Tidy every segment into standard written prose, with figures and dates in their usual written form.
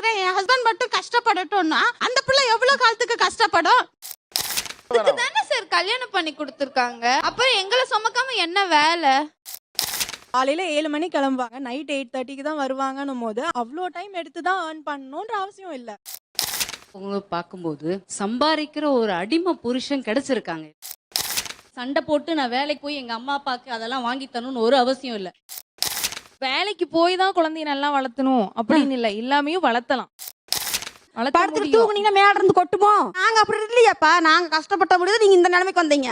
உட்காந்துக்கிறேன் என் husband மட்டும் கஷ்டப்படட்டும்னா அந்த பிள்ளை எவ்வளவு காலத்துக்கு கஷ்டப்படும்? அதுக்கு தானே சார் கல்யாணம் பண்ணி கொடுத்துருக்காங்க. அப்புறம் எங்களை சுமக்காம என்ன வேலை? காலையில 7 மணிக்கு கிளம்புவாங்க, நைட் 8:30க்கு தான் வருவாங்கன்னும் போது அவ்வளோ டைம் எடுத்து தான் ஏர்ன் பண்ணணுன்ற அவசியம் இல்லை. உங்களை பார்க்கும்போது சம்பாதிக்கிற ஒரு அடிமை புருஷன் கிடைச்சிருக்காங்க. சண்டை போட்டு நான் வேலைக்கு போய் எங்க அம்மா அப்பாவுக்கு அதெல்லாம் வாங்கி தரணும்னு ஒரு அவசியம் இல்லை. வேலைக்கு போய் தான் குழந்தைய நல்லா வளர்த்தணும் அப்படின்னு இல்லை, எல்லாமையும் வளர்த்தலாம். படுத்துட்டு தூங்குனீங்கன்னா மேல இருந்து கொட்டுமோ? நாங்க அப்படி இல்லையாப்பா, நாங்க கஷ்டப்பட்ட முடியாது நீங்க இந்த நிலைமைக்கு வந்தீங்க.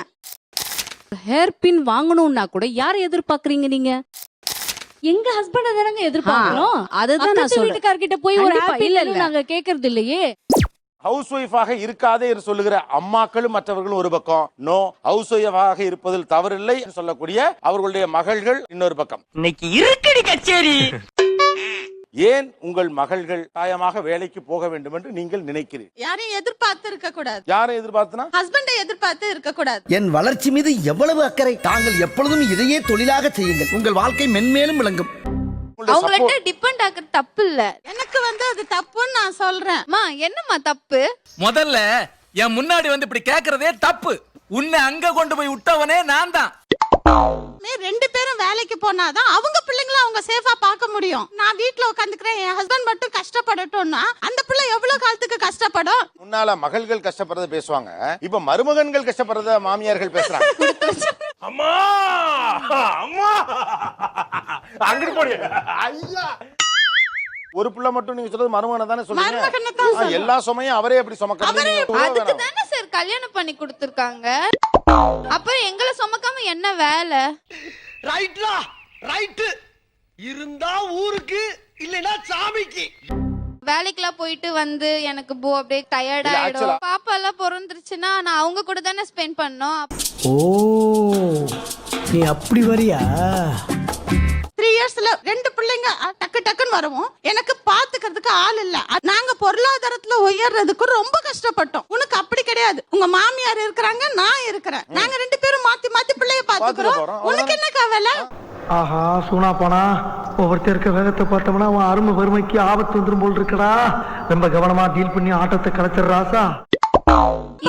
ஹேர் பின் வாங்கணும்னா கூட யாரை எதிர்பார்க்கறீங்க நீங்க? எங்க ஹஸ்பண்ட தானங்க எதிர்பார்க்கணும். அதுதான் நான் சொல்றேன். வீட்டுக்காரர்கிட்ட போய் ஒரு ஹேப்பி இல்ல நாங்க கேக்குறது இல்லையே. ஹவுஸ் ஒய்ஃபாக இருக்காதே என்று சொல்லுகிற அம்மாக்களும் மற்றவர்களும் ஒரு பக்கம், நோ ஹவுஸ் ஒய்ஃபாக இருப்பதில் தவறில்லை சொல்லக்கூடிய அவர்களுடைய மகள்கள் இன்னொரு பக்கம். இன்னைக்கு இருக்கடி கச்சேரி. ஏன் உங்கள் மகள்கள் தாயமாக வேலைக்கு போக வேண்டும் என்று நீங்கள் நினைக்கிறீர்கள்? யாரையும் எதிர்பார்த்து இருக்க கூடாது. யாரை எதிர்பார்த்தனா? ஹஸ்பண்டை எதிர்பார்த்து இருக்க கூடாது. என் வளர்ச்சி மீது எவ்வளவு அக்கறை! தாங்கள் எப்பொழுதும் இதையே தொழிலாக செய்யுங்கள், உங்கள் வாழ்க்கை மென்மேலும் விளங்கும். அவங்கள்ட்ட டிபெண்ட் ஆகுறது தப்பு இல்ல. எனக்கு அது தப்புன்னு நான் சொல்றேன். என்னம்மா தப்பு? முதல்ல என் முன்னாடி வந்து இப்படி கேக்குறதே தப்பு. உன்னை அங்க கொண்டு போய் விட்டவனே நான் தான். ரெண்டு பேரும் வேலைக்கு போனாதான் அவங்க பிள்ளைங்களை அவங்க சேஃபா பார்க்க முடியும். நான் வீட்டுல உட்காந்துக்கிறேன் என் ஹஸ்பண்ட் மட்டும் கஷ்டப்படட்டும்னா அந்த பிள்ளை எவ்வளவு காலத்துக்கு கஷ்டப்படும்? முன்னால மகள்கள் கஷ்டப்படுறத பேசுவாங்க, இப்ப மருமகன்கள் கஷ்டப்படுறத மாமியார்கள் பேசுறாங்க. அம்மா அம்மா அங்கிட்டு போடு. ஐயா, ஒரு பிள்ளை மட்டும் நீங்க சொல்றது மருமகனை தானே சொல்றீங்க? எல்லா சுமையும் அவரே எப்படி சுமக்கணும்? அதுக்கு தானே சார் கல்யாணம் பண்ணி கொடுத்துருக்காங்க. அப்புறம் எங்களை சுமக்காம என்ன வேலை? ரைட்லா ரைட் இருந்தா ஊருக்கு இல்லனா சாமிக்கு. வேலைக்கெல்லாம் போயிட்டு வந்து எனக்கு அப்படியே டயர்ட் ஆயிடும். பாப்பா எல்லாம் பிறந்துருச்சுன்னா நான் அவங்க கூட தானே ஸ்பெண்ட் பண்ணோம். ஓ, நீ அப்படி வரியா? 3 இயர்ஸ்ல 2 பிள்ளைங்க டக்கு டக்குன்னு வரவும் எனக்கு பாத்துக்கிறதுக்கு ஆள் இல்ல. நாங்க பொருளாதாரத்துல உயர்றதுக்கு ரொம்ப கஷ்டப்பட்டோம். உனக்கு அப்படி கிடையாது. உங்க மாமியார் இருக்கிறாங்க, நான் இருக்கிறேன். நாங்க 2 பேரும் மாத்தி மாத்தி பிள்ளைய பாத்துக்கிறோம். உனக்கு என்ன கவலை? ஆஹா, சூனா போனா ஒவ்வொருத்தர் இருக்க வேகத்தை பார்த்தோம்னா அவன் அருமை வறுமைக்கு ஆபத்து வந்துரும் போல் இருக்கடா. ரொம்ப கவனமா டீல் பண்ணி ஆட்டத்தை கலைச்சிடுறாசா.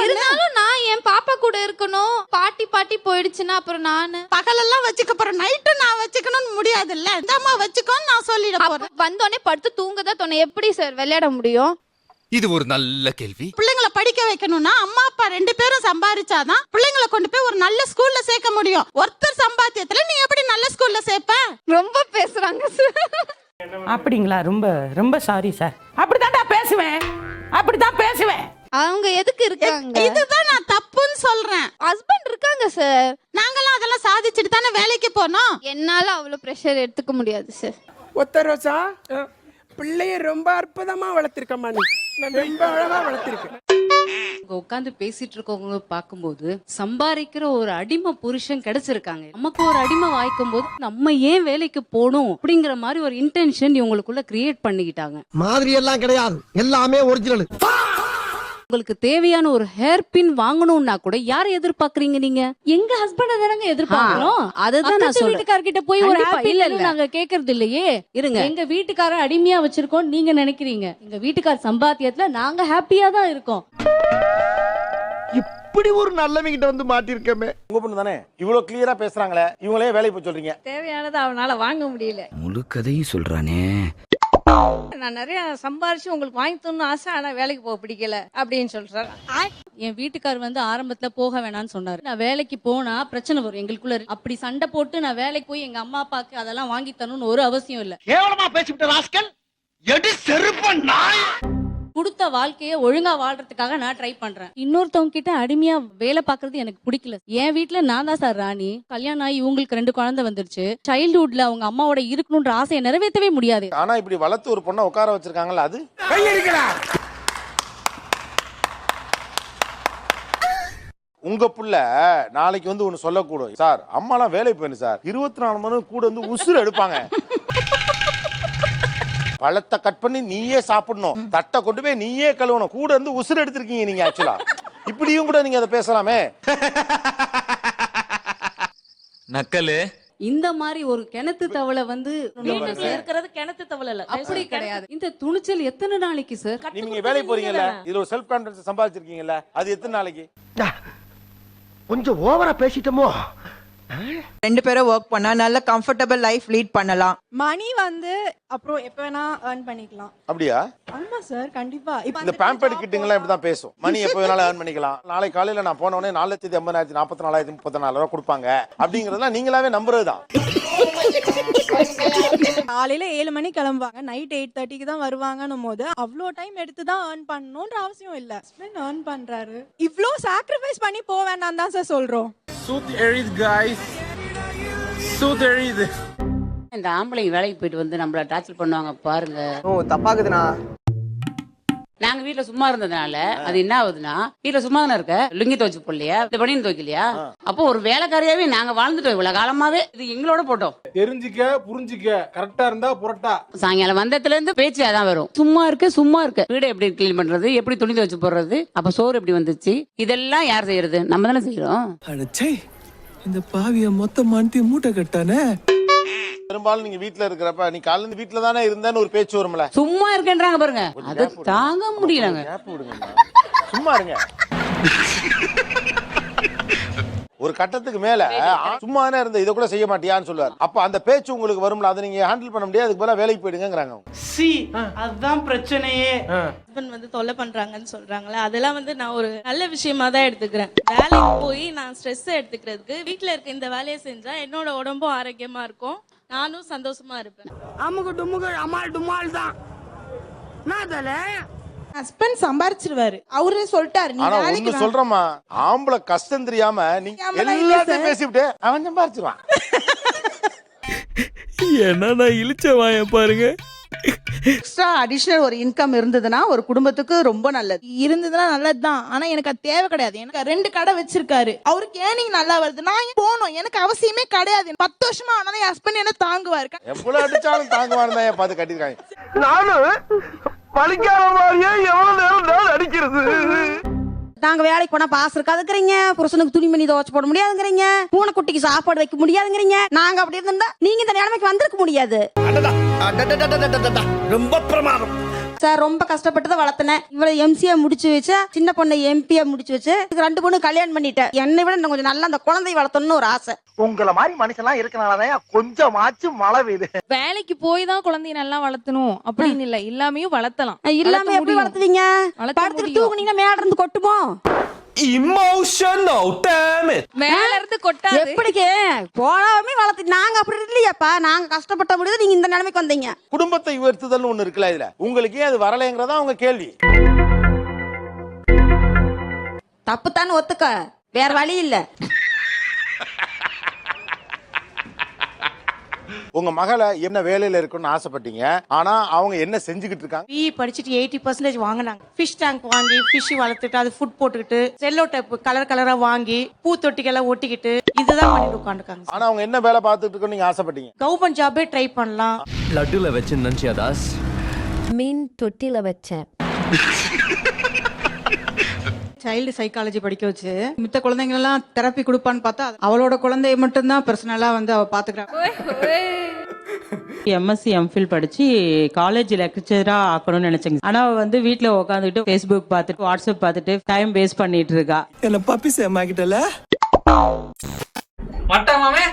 இருந்தாலும் நான் என் பாப்பா கூட இருக்கணும். பாட்டி போயிடுச்சுன்னா அப்புறம் நானு பகலெல்லாம் வச்சுக்க போறேன், நைட்டு நான் வச்சுக்கணும்னு முடியாது இல்ல. இந்த அம்மா வச்சுக்கோன்னு நான் சொல்லிட போறேன். வந்தோடனே படுத்து தூங்கதான் தோணும். எப்படி சார் விளையாட முடியும்? இது ஒரு நல்ல கேள்வி. பிள்ளைங்களை படிக்க வைக்கணும்னா அம்மா அப்பா 2 பேரும் சம்பாதிச்சாதான் பிள்ளைங்களை கொண்டு போய் ஒரு நல்ல ஸ்கூல்ல சேர்க்க முடியும். ஒருத்தர் சம்பாத்தியத்துல நீ எப்படி நல்ல ஸ்கூல்ல சேர்ப்ப? ரொம்ப பேசுறாங்க சார். அப்படிங்களா? ரொம்ப ரொம்ப சாரி சார். அப்படித்தான்டா பேசுவேன், அப்படித்தான் பேசுவேன். அவங்க எதுக்கு இருக்காங்க? இதுதான் நான் தப்புன்னு சொல்றேன். ஹஸ்பண்ட் இருக்காங்க சார். நாங்கெல்லாம் அதெல்லாம் சாதிச்சுட்டு தானே வேலைக்கு போனோம். என்னால அவ்வளவு பிரஷர் எடுத்துக்க முடியாது சார். ஒத்த ரோசா, பிள்ளைய ரொம்ப அற்புதமா வளர்த்திருக்கம்மா. நீ ரொம்ப அழகா வளர்த்திருக்க. உட்காந்து பேசிட்டு இருக்கவங்க பார்க்கும்போது சம்பாதிக்கிற ஒரு அடிமை புருஷன் கிடைச்சிருக்காங்க. நமக்கு ஒரு அடிமை வாய்க்கும் போது நம்ம ஏன் வேலைக்கு போகணும் அப்படிங்கிற மாதிரி ஒரு இன்டென்ஷன் இவங்களுக்குள்ள கிரியேட் பண்ணிக்கிட்டாங்க. மாதிரி எல்லாம் கிடையாது, எல்லாமே ஒரிஜினல். உங்களுக்கு தேவையான ஒரு ஹேர் பின் வாங்கணும்னா கூட யாரை எதிர்பார்க்கறீங்க நீங்க? எங்க ஹஸ்பண்ட தானங்க எதிர்பார்க்கணும். அதுதான் நான் சொல்றேன். வீட்டுக்காரர்கிட்ட போய் ஒரு ஹேப்பி இல்ல நாங்க கேக்குறது இல்லையே. இருங்க, எங்க வீட்டுக்காரர் அடிமையா வச்சிருக்கோம் நீங்க நினைக்கிறீங்க. எங்க வீட்டுக்காரர் சம்பாத்தியத்துல நாங்க ஹாப்பியா தான் இருக்கோம். இப்படி ஒரு நல்லவங்க கிட்ட வந்து மாட்டிருக்கமே. உங்க பொண்ணு தானே இவ்வளவு கிளியரா பேசுறாங்களே, இவங்களே வேலைக்கு போய் சொல்றீங்க. தேவையானதை அவனால வாங்க முடியல. முழு கதையும் சொல்றானே. நான் நிறைய சம்பாரிச்சு உங்களுக்கு வாங்கி தரணும்னு ஆசை, ஆனா வேலைக்கு போக பிடிக்கல அப்படின்னு சொல்றாரு. என் வீட்டுக்காரர் ஆரம்பத்துல போக வேணாம்னு சொன்னாரு. நான் வேலைக்கு போனா பிரச்சனை வரும் எங்களுக்குள்ள. அப்படி சண்டை போட்டு நான் வேலைக்கு போய் எங்க அம்மா அப்பாக்கு அதெல்லாம் வாங்கி தரணும்னு ஒரு அவசியம் இல்ல. கேவலமா பேசிவிட்ட ராஸ்கல். எடி செருப்ப நாய். கொடுத்த வாழ்க்கையை ஒழுங்கா வாழ்றதுக்காக நான் ட்ரை பண்றேன். இன்னொருத்தவங்க கிட்ட அடிமையா வேலை பாக்குறது எனக்கு பிடிக்கல. என் வீட்டுல நான் தான் சார் ராணி. கல்யாணம் ஆகி இவங்களுக்கு 2 குழந்தை வந்துருச்சு. சைல்ட்ஹுட்ல அவங்க அம்மாவோட இருக்கணும்ன்ற ஆசையை நிறைவேற்றவே முடியாது. ஆனா இப்படி வளர்த்து ஒரு பொண்ணை உட்கார வச்சிருக்காங்கல்ல, அது உங்க புள்ள நாளைக்கு ஒண்ணு சொல்லக்கூடும். சார் அம்மாலாம் வேலைக்கு போயிரு சார், 24 மணி நேரம் கூட உசுறு எடுப்பாங்க. பழத்தை கட் பண்ணி நீயே சாப்பிடணும், தட்டை கொண்டு போய் நீயே கழுவணும், கூட உசுறு எடுத்திருக்கீங்க நீங்க. ஆக்சுவலா இப்படியும் கூட நீங்க அதை பேசலாமே. நக்கலு இந்த மாதிரி ஒரு கிணத்து தவளை வந்து வீட்டுக்குள்ள இருக்கிறது கிணத்து தவளை இல்ல அப்படி கிடையாது. இந்த துணிச்சல் எத்தனை நாளைக்கு சார்? நீங்க வேலைக்கு போறீங்கல்ல, இதுல ஒரு செல்ஃப் கான்பிடன்ஸ் சம்பாதிச்சிருக்கீங்கல்ல, அது எத்தனை நாளைக்கு? கொஞ்சம் ஓவரா பேசிட்டோமோ? 2 பேரும் ஒர்க் பண்ணா நல்ல கம்ஃபர்டபிள் லைஃப் லீட் பண்ணலாம். மணி வந்து அப்புறம் எப்ப வேணா earn பண்ணிக்கலாம். அப்படியா? ஆமா சார், கண்டிப்பா. இப்ப இந்த பேம்பர்ட் கிட்டுங்கெல்லாம் இப்படிதான் பேசும். மணி எப்ப வேணாலும் earn பண்ணிக்கலாம். நாளை காலையில நான் போன உடனே 4,80,000 44,034 ரூபாய் கொடுப்பாங்க அப்படிங்கறதெல்லாம் நீங்களாவே நம்புறதுதான். காலையில 7 மணி கிளம்புவாங்க, நைட் 8:30க்கு தான் வருவாங்கன்னும் போது அவ்வளோ டைம் எடுத்து தான் earn பண்ணணும்ன்ற அவசியம் இல்ல. ஹஸ்பண்ட் earn பண்றாரு, இவ்ளோ சாக்ரிஃபைஸ் பண்ணி போக வேண்டாம் தான் சார் சொல்றோம். சூத் எரியுது guys, சூத் எரியுது. இந்த ஆம்பளைங்க வேலைக்கு போயிட்டு வந்து நம்மள டார்ச்சர் பண்ணுவாங்க பாருங்க. தப்பாக்குதுண்ணா. நாங்க வீட்டுல சும்மா இருந்ததுனால அது என்ன ஆகுதுன்னா, வீட்டுல சும்மா தானே இருக்க, லுங்கி துவைச்சு போடலையா, இந்த பனியன் துவைக்கலையா, அப்போ ஒரு வேலைக்காரியாவே நாங்க வாழ்ந்துட்டோம் இவ்வளவு காலமாவே. இது எங்களோட போட்டோம். தெரிஞ்சிக்க புரிஞ்சிக்க, கரெக்டா இருந்தா புரட்டா. சாயங்காலம் வந்ததுல இருந்து பேச்சு அதான் வரும். சும்மா இருக்க வீடு எப்படி கிளீன் பண்றது, எப்படி துணி துவைச்சு போடுறது, அப்ப சோறு எப்படி வந்துச்சு, இதெல்லாம் யார் செய்யறது? நம்ம தானே செய்யறோம். அடச்சே, இந்த பாவிய மொத்த மாட்டி மூட்டை கட்டானே. பெரும்பாலும் நீங்க வீட்ல இருக்கிறப்ப நீ காலையில இருந்து வீட்ல தானே இருந்தேன்னு ஒரு பேச்சு வரும்ல. சும்மா இருக்கேன்றாங்க பாருங்க, அது தாங்க முடியலங்க. கேப் விடுங்க, சும்மா இருங்க. ஒரு கட்டத்துக்கு மேல சும்மா தானே இருந்த, இதை கூட செய்ய மாட்டியான்னு சொல்லுவார். அப்ப அந்த பேச்சு உங்களுக்கு வரும்ல, அதை நீங்க ஹேண்டில் பண்ண முடியாது. அதுக்கு பதிலா வேலைக்கு போயிடுங்கிறாங்க. அதுதான் பிரச்சனையே. ஹஸ்பண்ட் வந்து தொல்லை பண்றாங்கன்னு சொல்றாங்களே, அதெல்லாம் வந்து நான் ஒரு நல்ல விஷயமா தான் எடுத்துக்கிறேன். வேலைக்கு போய் நான் ஸ்ட்ரெஸ் எடுத்துக்கிறதுக்கு வீட்டுல இருக்க இந்த வேலையை செஞ்சா என்னோட உடம்பும் ஆரோக்கியமா இருக்கும், நானும் சந்தோஷமா இருப்பேன். அமுகு டுமுகு அமால் டுமால் தான். ஹஸ்பண்ட் சம்பாரிச்சிருவாரு, அவரே சொல்லிட்டாரு. நீ ஆனா வேலைக்கு ஒண்ணு சொல்றேம்மா, ஆம்பளை கஷ்டம் தெரியாம நீங்க எல்லாத்தையும் பேசிவிட்டு அவன் சம்பாரிச்சிருவான். என்னடா இழிச்சவாய பாருங்க. எக்ஸ்ட்ரா அடிஷனல் ஒரு இன்கம் இருந்ததுன்னா ஒரு குடும்பத்துக்கு ரொம்ப நல்லது. இருந்ததுன்னா நல்லதுதான், ஆனா எனக்கு அது தேவை கிடையாது. எனக்கு 2 கடை வச்சிருக்காரு, அவருக்கு ஏர்னிங் நல்லா வருது, நான் ஏன் போகணும்? எனக்கு அவசியமே கிடையாது. 10 வருஷமா ஆனாலும் என் ஹஸ்பண்ட் என்ன தாங்குவாரு. எவ்வளவு அடிச்சாலும் தாங்குவான்னு தான் பார்த்து கட்டிருக்காங்க. நானும் பழிக்காத மாதிரியே எவ்வளவு நேரம் அடிக்கிறது. நாங்க வேலைக்கு போனா பாஸ் இருக்காதுங்கிறீங்க, புருஷனுக்கு துணிமணி துவைச்சு போட முடியாதுங்கிறீங்க, பூனைக்குட்டிக்கு சாப்பாடு வைக்க முடியாதுங்கிறீங்க. நாங்க அப்படி இருந்தா நீங்க இந்த நிலைமைக்கு வந்திருக்க முடியாது. ரொம்ப பிரமாதம் சார். ரொம்ப கஷ்டப்பட்டு தான் வளர்த்தனேன். இவ்வளவு எம்சிஏ முடிச்சு வச்சு, சின்ன பொண்ணை எம்பிஏ முடிச்சு வச்சு, 2 பொண்ணு கல்யாணம் பண்ணிட்டேன். என்னை விட இன்னும் கொஞ்சம் நல்லா அந்த குழந்தையை வளர்த்தணும்னு ஒரு ஆசை. உங்களை மாதிரி மனுஷன்லாம் இருக்கனாலதான் கொஞ்சமாச்சும் மழை பெய்யுது. வேலைக்கு போய் தான் குழந்தைய நல்லா வளர்த்தணும் அப்படின்னு இல்ல, இல்லாமையும் வளர்த்தலாம். இல்லாம எப்படி வளர்த்துவீங்க? படுத்துட்டு தூங்குனீங்கன்னா மேல இருந்து கொட்டுமோ? Emotional damage. மேல இருந்து கொட்டாது. எப்படிக்கு போனாமே வளர்த்து. நாங்க அப்படி இல்லையாப்பா, நாங்க கஷ்டப்பட்ட முடியாது நீங்க இந்த நிலைமைக்கு வந்தீங்க. குடும்பத்தை உயர்த்துதல்னு ஒண்ணு இருக்குல்ல, இதுல உங்களுக்கு ஏன் அது வரலைங்கிறதா உங்க கேள்வி. தப்புத்தான்னு ஒத்துக்க, வேற வழி இல்ல. உங்க மகளை என்ன வேலையில இருக்குன்னு ஆசைப்பட்டீங்க, ஆனா அவங்க என்ன செஞ்சுக்கிட்டு இருக்காங்க? பிஇ படிச்சுட்டு 80% வாங்கினாங்க. ஃபிஷ் டேங்க் வாங்கி ஃபிஷ் வளர்த்துட்டு அது ஃபுட் போட்டுக்கிட்டு செல்லோ டைப் கலர் கலரா வாங்கி பூத்தொட்டிக்கெல்லாம் ஒட்டிக்கிட்டு இதுதான் பண்ணிட்டு உட்காந்துருக்காங்க. ஆனா அவங்க என்ன வேலை பார்த்துட்டு இருக்குன்னு நீங்க ஆசைப்பட்டீங்க? கவர்மெண்ட் ஜாபே ட்ரை பண்ணலாம். லட்டுல வச்சு நினைச்சியா தாஸ்? மீன் தொட்டில வச்சேன். சைல்டு சைக்காலஜி படிக்க வச்சு மித்த குழந்தைங்க எல்லாம் தெரப்பி கொடுப்பான்னு பார்த்தா அவளோட குழந்தைய மட்டும்தான் பர்சனலா வந்து அவ பாத்துக்கிறாங்க. எம்எஸ்சி எம்ஃபில் படிச்சு காலேஜ் லெக்சரா ஆக்கணும்னு நினைச்சேங்க. ஆனா வந்து வீட்டுல உட்காந்துட்டு ஃபேஸ்புக் பார்த்துட்டு வாட்ஸ்அப் பார்த்துட்டு டைம் வேஸ்ட் பண்ணிட்டு இருக்கா. என்ன பப்பி சேமாக்கிட்டல மட்டமாவே